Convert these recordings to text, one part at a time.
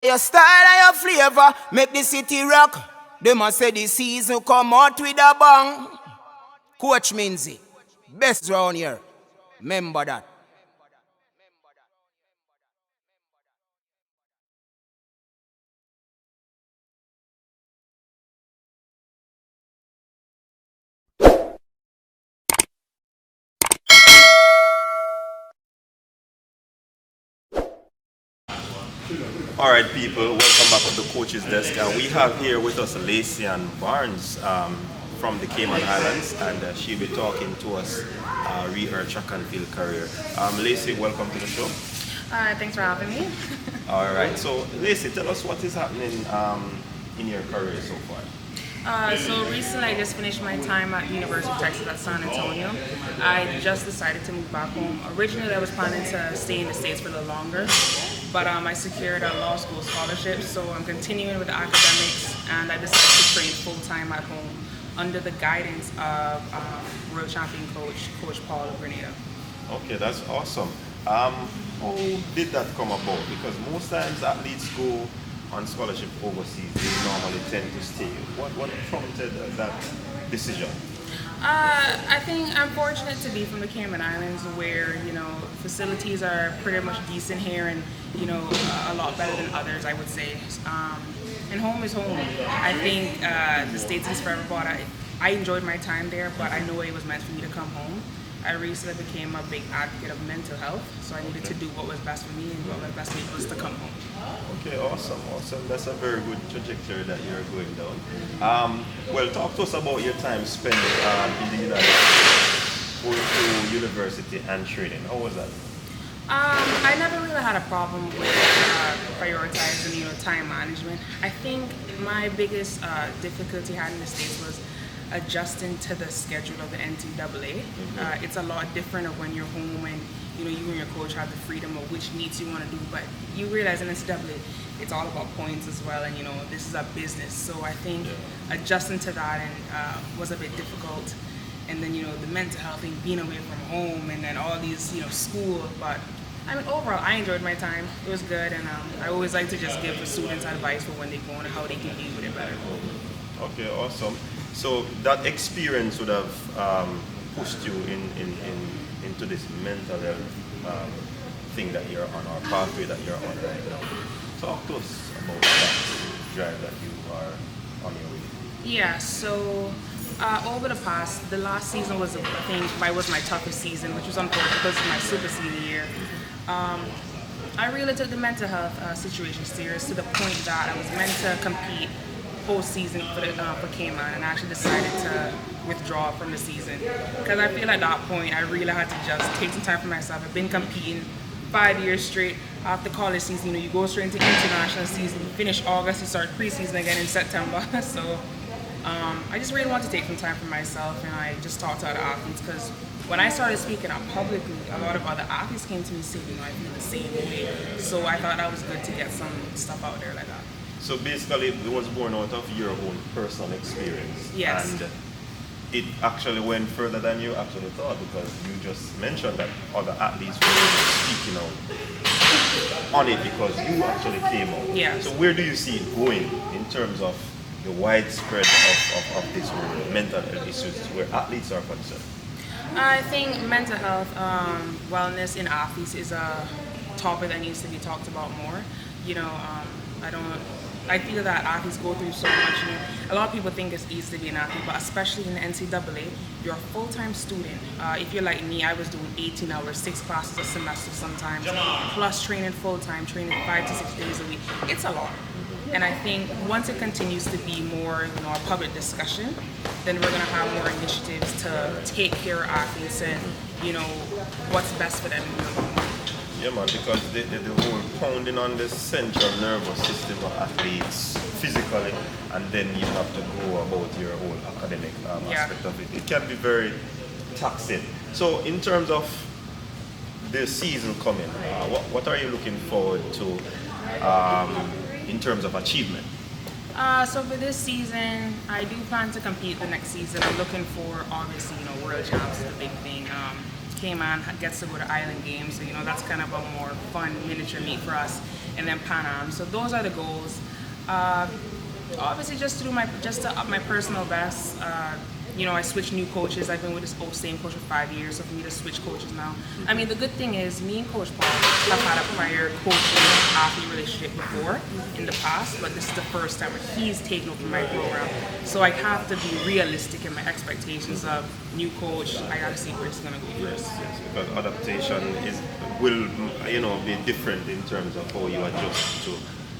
Your style and your flavor make the city rock. They must say the season come out with a bang. Coach Minzy, best round here. Remember that. All right, people, welcome back to the coach's desk. We have here with us Lacee and Barnes from the Cayman Islands, and she'll be talking to us re her track and field career. Lacee, welcome to the show. Thanks for having me. All right, so Lacee, tell us what is happening in your career so far. So recently I just finished my time at University of Texas at San Antonio. I just decided to move back home. Originally I was planning to stay in the States for a little longer, but I secured a law school scholarship, so I'm continuing with the academics, and I decided to train full-time at home under the guidance of world champion Coach Paul of Grenada. Okay, that's awesome. How did that come about? Because most times athletes go on scholarship overseas, they normally tend to stay. What prompted that decision? I think I'm fortunate to be from the Cayman Islands, where facilities are pretty much decent here, and a lot better than others, I would say. And home is home. I think the States is forever, but I enjoyed my time there, but I know it was meant for me to come home. I recently became a big advocate of mental health, so I needed to do what was best for me, and what was best for me was to come home. Okay, awesome. That's a very good trajectory that you're going down. Well, talk to us about your time spent in the United States, going to university and training. How was that? I never really had a problem with prioritizing, time management. I think my biggest difficulty I had in the States was adjusting to the schedule of the NCAA. It's a lot different of when you're home and you and your coach have the freedom of which meets you want to do, but you realize in NCAA it's all about points as well, and this is a business. So I think adjusting to that and was a bit difficult. And then the mental health thing, being away from home, and then all these school. But I mean, overall, I enjoyed my time. It was good, and I always like to just give the students advice for when they go and how they can deal with it better. Okay, awesome. So that experience would have pushed you into this mental health thing that you're on, or pathway that you're on right now. Talk to us about that drive that you are on your way. Yeah, so over the last season was, I think, was my toughest season, which was unfortunate because it was my super senior year. I really took the mental health situation serious, to the point that I was meant to compete postseason for Cayman, and I actually decided to withdraw from the season because I feel at that point I really had to just take some time for myself. I've been competing 5 years straight. After college season, you go straight into international season. You finish August, you start preseason again in September. So I just really wanted to take some time for myself, and I just talked to other athletes, because when I started speaking out publicly, a lot of other athletes came to me saying, I feel the same way. So I thought that was good to get some stuff out there like that. So basically, it was born out of your own personal experience. Yes. And it actually went further than you actually thought, because you just mentioned that other athletes were speaking out on it because you actually came out. Yes. So where do you see it going in terms of the widespread of this whole mental health issues where athletes are concerned? I think mental health, wellness in athletes is a topic that needs to be talked about more. I feel that athletes go through so much. A lot of people think it's easy to be an athlete, but especially in the NCAA, you're a full-time student. If you're like me, I was doing 18 hours, 6 classes a semester sometimes, plus training full-time, training 5 to 6 days a week. It's a lot. And I think once it continues to be more, a public discussion, then we're going to have more initiatives to take care of athletes and, what's best for them. Yeah, man, because the whole pounding on the central nervous system of athletes physically, and then you have to go about your whole academic aspect of it. It can be very taxing. So in terms of the season coming, what are you looking forward to in terms of achievement? So for this season, I do plan to compete the next season. I'm looking for, obviously, world champs is the big thing. Cayman gets to go to Island Games, so that's kind of a more fun miniature meet for us, and then Pan Am. So those are the goals. Obviously, just to up my personal best. I switched new coaches. I've been with this same coach for 5 years, so for me to switch coaches now. I mean, the good thing is, me and Coach Paul have had a prior coaching-athlete relationship before in the past, but this is the first time where he's taken over my program. So I have to be realistic in my expectations of new coach. I gotta see where it's gonna go first. Yes, because adaptation will be different in terms of how you adjust to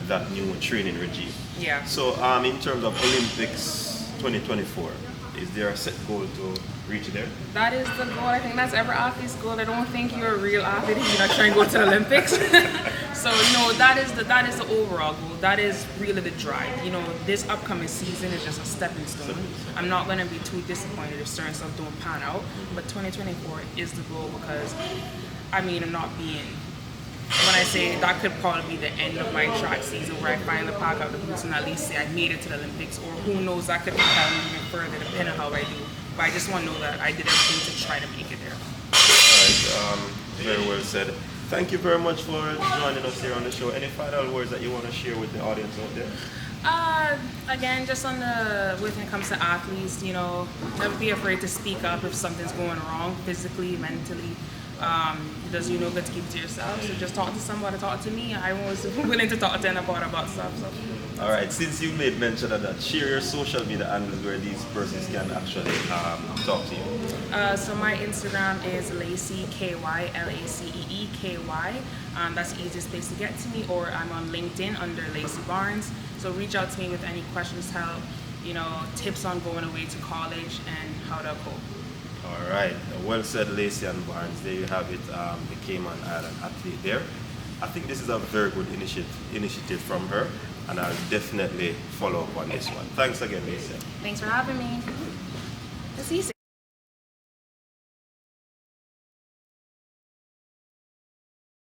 that new training regime. Yeah. So in terms of Olympics 2024, is there a set goal to reach there? That is the goal. I think that's every athlete's goal. I don't think you're a real athlete if you're not trying to go to the Olympics. So no, that is the overall goal. That is really the drive. This upcoming season is just a stepping stone. I'm not going to be too disappointed if certain stuff don't pan out. But 2024 is the goal because, I'm not being. When I say that could probably be the end of my track season where I finally pack up the boots and at least say I made it to the Olympics, or who knows, that could propel me even further depending on how I do. But I just want to know that I did everything to try to make it there. All right, very well said. Thank you very much for joining us here on the show. Any final words that you want to share with the audience out there? Again, just when it comes to athletes, never be afraid to speak up if something's going wrong, physically, mentally. It does you no good to keep it to yourself, so just talk to somebody, talk to me. I was willing to talk to anybody about stuff. So. All right, since you made mention of that, share your social media handles where these persons can actually talk to you. So my Instagram is Lacee, KY, that's the easiest place to get to me, or I'm on LinkedIn under Lacee Barnes. So reach out to me with any questions, help, tips on going away to college and how to cope. All right, well said, Lacee and Barnes. There you have it, the Cayman Island athlete there. I think this is a very good initiative from her, and I'll definitely follow up on this one. Thanks again, Lacee. Thanks for having me. It's easy.